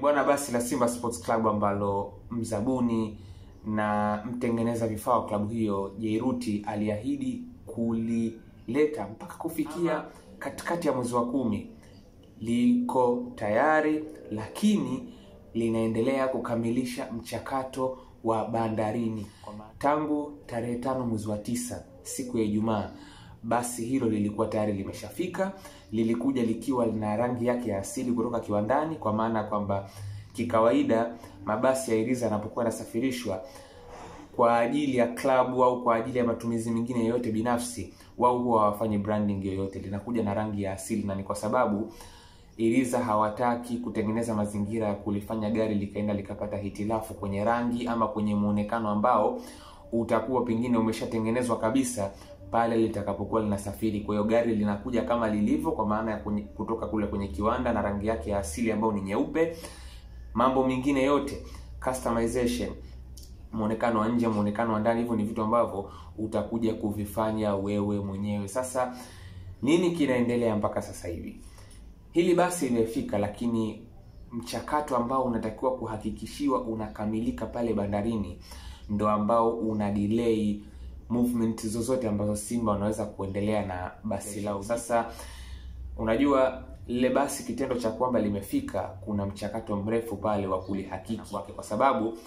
Bwana, basi la Simba Sports Club ambalo mzabuni na mtengeneza vifaa wa klabu hiyo Jairuti aliahidi kulileta mpaka kufikia katikati ya mwezi wa 10 liko tayari, lakini linaendelea kukamilisha mchakato wa bandarini. Tangu tarehe 5 mwezi wa 9 siku ya Ijumaa, basi hilo lilikuwa tayari limeshafika. Lilikuja likiwa lina rangi yake ya asili kutoka kiwandani, kwa maana kwamba kikawaida mabasi ya Iriza yanapokuwa yanasafirishwa kwa ajili ya klabu au kwa ajili ya matumizi mengine yoyote binafsi, wao huwa hawafanyi branding yoyote, linakuja na rangi ya asili, na ni kwa sababu Iriza hawataki kutengeneza mazingira ya kulifanya gari likaenda likapata hitilafu kwenye rangi ama kwenye muonekano ambao utakuwa pengine umeshatengenezwa kabisa pale litakapokuwa linasafiri. Kwa hiyo gari linakuja kama lilivyo, kwa maana ya kutoka kule kwenye kiwanda na rangi yake ya asili ambayo ni nyeupe. Mambo mengine yote, customization, muonekano wa nje, muonekano wa ndani, hivyo ni vitu ambavyo utakuja kuvifanya wewe mwenyewe. Sasa nini kinaendelea mpaka sasa hivi? Hili basi limefika, lakini mchakato ambao unatakiwa kuhakikishiwa unakamilika pale bandarini ndo ambao una delay movement zozote ambazo Simba wanaweza kuendelea na basi lao. Sasa unajua lile basi, kitendo cha kwamba limefika, kuna mchakato mrefu pale wa kulihakiki wake, kwa sababu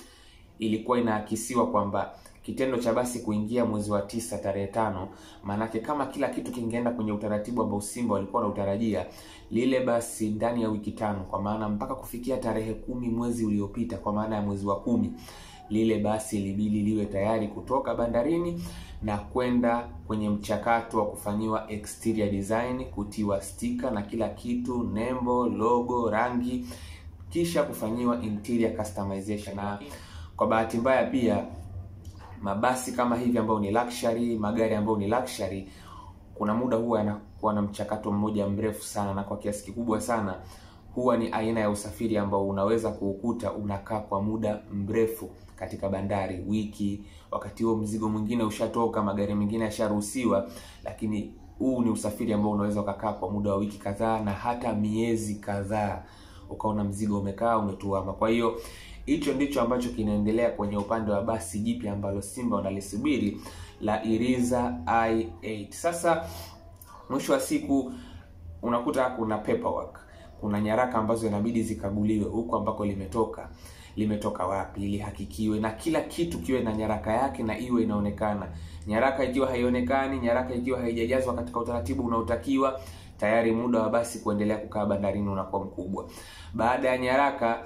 ilikuwa inaakisiwa kwamba kitendo cha basi kuingia mwezi wa 9 tarehe 5, manake kama kila kitu kingeenda kwenye utaratibu ambao Simba walikuwa na utarajia, lile basi ndani ya wiki 5, kwa maana mpaka kufikia tarehe 10 mwezi uliopita, kwa maana ya mwezi wa 10, lile basi libidi liwe tayari kutoka bandarini na kwenda kwenye mchakato wa kufanyiwa exterior design, kutiwa sticker na kila kitu, nembo, logo, rangi, kisha kufanyiwa interior customization. Na kwa bahati mbaya pia mabasi kama hivi ambao ni luxury, magari ambao ni luxury, kuna muda huwa yanakuwa na mchakato mmoja mrefu sana, na kwa kiasi kikubwa sana huwa ni aina ya usafiri ambao unaweza kuukuta unakaa kwa muda mrefu katika bandari, wiki. Wakati huo mzigo mwingine ushatoka, magari mengine yasharuhusiwa, lakini huu ni usafiri ambao unaweza ukakaa kwa muda wa wiki kadhaa na hata miezi kadhaa, ukaona mzigo umekaa umetuama. Kwa hiyo hicho ndicho ambacho kinaendelea kwenye upande wa basi jipya ambalo Simba wanalisubiri la Iriza i8. Sasa mwisho wa siku unakuta kuna paperwork, kuna nyaraka ambazo inabidi zikaguliwe huko ambako limetoka wapi, lihakikiwe, na kila kitu kiwe na nyaraka yake na iwe inaonekana. Nyaraka ikiwa haionekani, nyaraka ikiwa haijajazwa katika utaratibu unaotakiwa, tayari muda wa basi kuendelea kukaa bandarini unakuwa mkubwa. Baada ya nyaraka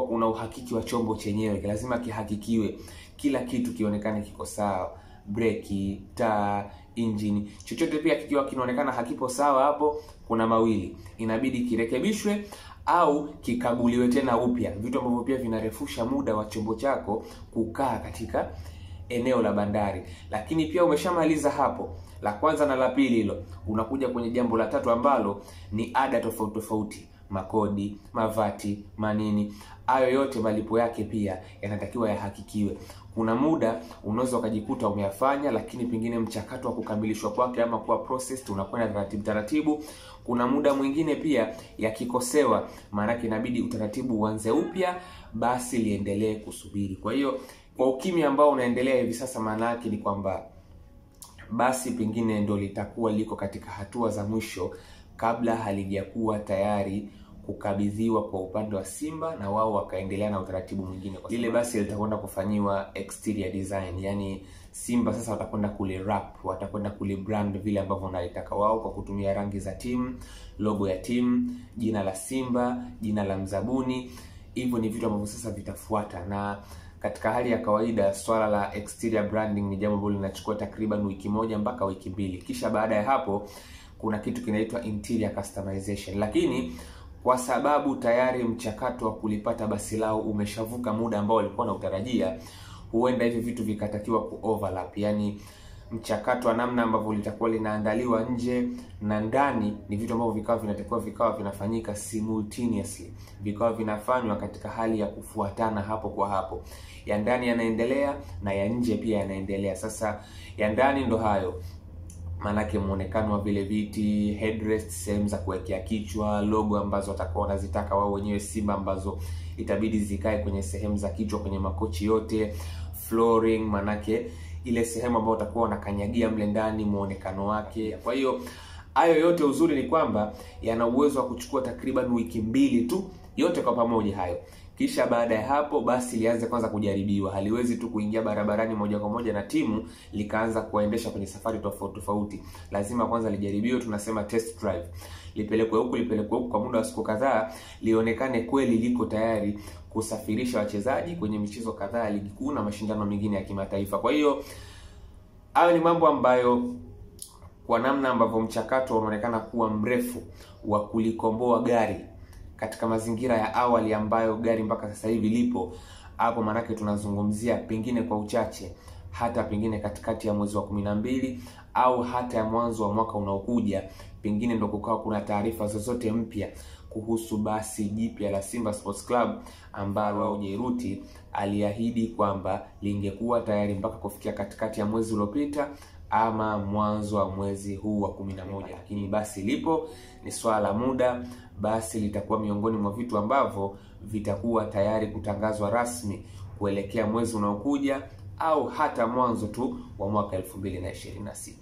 kuna uhakiki wa chombo chenyewe, lazima kihakikiwe, kila kitu kionekane kiko sawa, breki, taa, engine, chochote pia kikiwa kinaonekana hakipo sawa, hapo kuna mawili, inabidi kirekebishwe au kikaguliwe tena upya, vitu ambavyo pia vinarefusha muda wa chombo chako kukaa katika eneo la bandari. Lakini pia umeshamaliza hapo la kwanza na la pili hilo, unakuja kwenye jambo la tatu ambalo ni ada tofauti tofauti, makodi, mavati, manini, hayo yote malipo yake pia yanatakiwa yahakikiwe. Kuna muda unaweza ukajikuta umeyafanya, lakini pengine mchakato wa kukamilishwa kwake ama kuwa processed unakwenda taratibu. Kuna muda mwingine pia yakikosewa, maana yake inabidi utaratibu uanze upya, basi liendelee kusubiri. Kwa hiyo kwa ukimya ambao unaendelea hivi sasa, maana yake ni kwamba basi pengine ndio litakuwa liko katika hatua za mwisho kabla halijakuwa tayari kukabidhiwa kwa upande wa Simba na wao wakaendelea na utaratibu mwingine. Lile basi litakwenda kufanyiwa exterior design, yani Simba sasa watakwenda kule wrap, watakwenda kule brand vile ambavyo wanalitaka wao, kwa kutumia rangi za team, logo ya team, jina la Simba, jina la mzabuni. Hivyo ni vitu ambavyo sasa vitafuata, na katika hali ya kawaida swala la exterior branding ni jambo ambalo linachukua takriban wiki 1 mpaka wiki 2. Kisha baada ya hapo kuna kitu kinaitwa interior customization. Lakini kwa sababu tayari mchakato wa kulipata basi lao umeshavuka muda ambao walikuwa na utarajia, huenda hivi vitu vikatakiwa ku-overlap, yani mchakato wa namna ambavyo litakuwa linaandaliwa nje na ndani ni vitu ambavyo vikawa vinafanyika simultaneously, vikawa vinafanywa katika hali ya kufuatana hapo kwa hapo. Ya ndani yanaendelea na ya nje pia yanaendelea. Sasa ya ndani ndo hayo, Maanake muonekano wa vile viti, headrest, sehemu za kuwekea kichwa, logo ambazo watakuwa wanazitaka wao wenyewe Simba ambazo itabidi zikae kwenye sehemu za kichwa kwenye makochi yote, flooring, maanake ile sehemu ambayo watakuwa wanakanyagia mle ndani, muonekano wake. Kwa hiyo hayo yote, uzuri ni kwamba yana uwezo wa kuchukua takriban wiki 2 tu yote kwa pamoja hayo. Kisha baada ya hapo basi lianze kwanza kujaribiwa. Haliwezi tu kuingia barabarani moja kwa moja na timu likaanza kuendesha kwenye safari tofauti tofauti. Lazima kwanza lijaribiwe, tunasema test drive. Lipelekwe huku kwa muda wa siku kadhaa, lionekane kweli liko tayari kusafirisha wachezaji kwenye michezo kadhaa ya ligi kuu na mashindano mengine ya kimataifa. Kwa hiyo hayo ni mambo ambayo kwa namna ambavyo mchakato unaonekana kuwa mrefu wa kulikomboa gari katika mazingira ya awali ambayo gari mpaka sasa hivi lipo hapo, manake tunazungumzia pengine kwa uchache hata pengine katikati ya mwezi wa 12 au hata ya mwanzo wa mwaka unaokuja, pengine ndio kukawa kuna taarifa zozote mpya kuhusu basi jipya la Simba Sports Club ambalo Jairuti aliahidi kwamba lingekuwa tayari mpaka kufikia katikati ya mwezi uliopita ama mwanzo wa mwezi huu wa 11. Lakini basi lipo, ni swala la muda, basi litakuwa miongoni mwa vitu ambavyo vitakuwa tayari kutangazwa rasmi kuelekea mwezi unaokuja au hata mwanzo tu wa mwaka 2026.